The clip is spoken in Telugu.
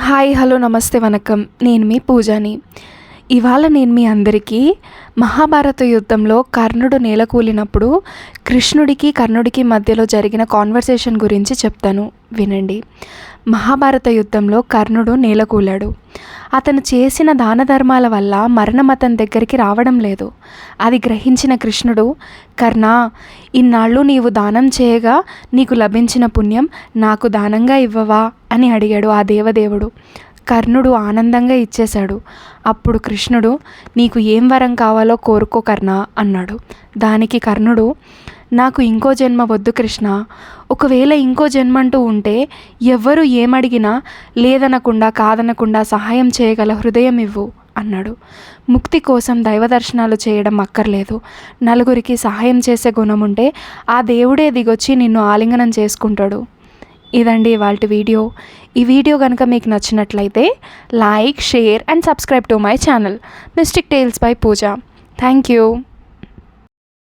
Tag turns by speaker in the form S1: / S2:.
S1: హాయ్ హలో నమస్తే వనకం. నేను మీ పూజాని. ఇవాళ నేను మీ అందరికీ మహాభారత యుద్ధంలో కర్ణుడు నేలకూలినప్పుడు కర్ణుడికి మధ్యలో జరిగిన కాన్వర్సేషన్ గురించి చెప్తాను, వినండి. మహాభారత యుద్ధంలో కర్ణుడు నేలకూలాడు. అతను చేసిన దాన ధర్మాల వల్ల మరణం అతని దగ్గరికి రావడం లేదు. అది గ్రహించిన కృష్ణుడు, కర్ణ, ఇన్నాళ్ళు నీవు దానం చేయగా నీకు లభించిన పుణ్యం నాకు దానంగా ఇవ్వవా అని అడిగాడు ఆ దేవదేవుడు. కర్ణుడు ఆనందంగా ఇచ్చేశాడు. అప్పుడు కృష్ణుడు, నీకు ఏం వరం కావాలో కోరుకో కర్ణ అన్నాడు. దానికి కర్ణుడు, నాకు ఇంకో జన్మ వద్దు కృష్ణ. ఒకవేళ ఇంకో జన్మంటూ ఉంటే ఎవ్వరూ ఏమడిగినా లేదనకుండా కాదనకుండా సహాయం చేయగల హృదయం ఇవ్వు అన్నాడు. ముక్తి కోసం దైవ దర్శనాలు చేయడం అక్కర్లేదు. నలుగురికి సహాయం చేసే గుణం ఉంటే ఆ దేవుడే దిగొచ్చి నిన్ను ఆలింగనం చేసుకుంటాడు. ఇదండి ఇవాల్టి వీడియో. ఈ వీడియో కనుక మీకు నచ్చినట్లయితే like, share and subscribe to my channel Mystic Tales by Pooja. Thank you.